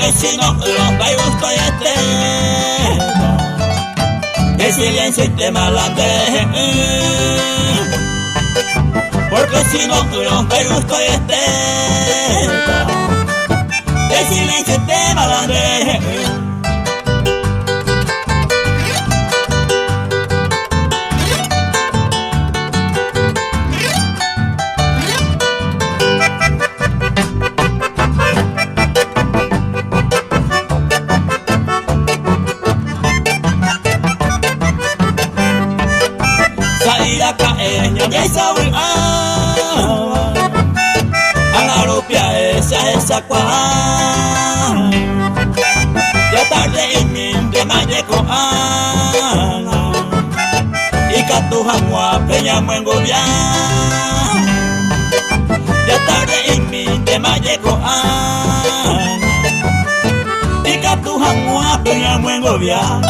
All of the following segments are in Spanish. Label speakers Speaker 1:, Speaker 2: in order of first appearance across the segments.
Speaker 1: porque si no los da gusto y el silencio y te malandre. Porque si no los da gusto y el silencio y te malandre. Saira caeño de Saúl Angarupia esa cuan ya tarde y minte mayeco y catuhamua peña muengovia ya tarde y minte mayeco y catuhamua peña muengovia.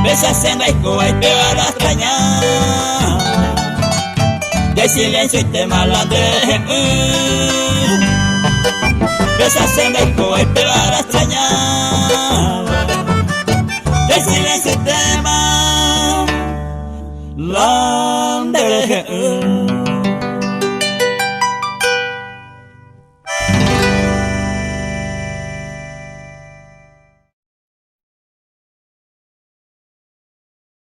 Speaker 1: Besa senda y coa y te van a extrañar. De silencio y te malandre. Besa senda y coa y te van a extrañar. De silencio y te malandre.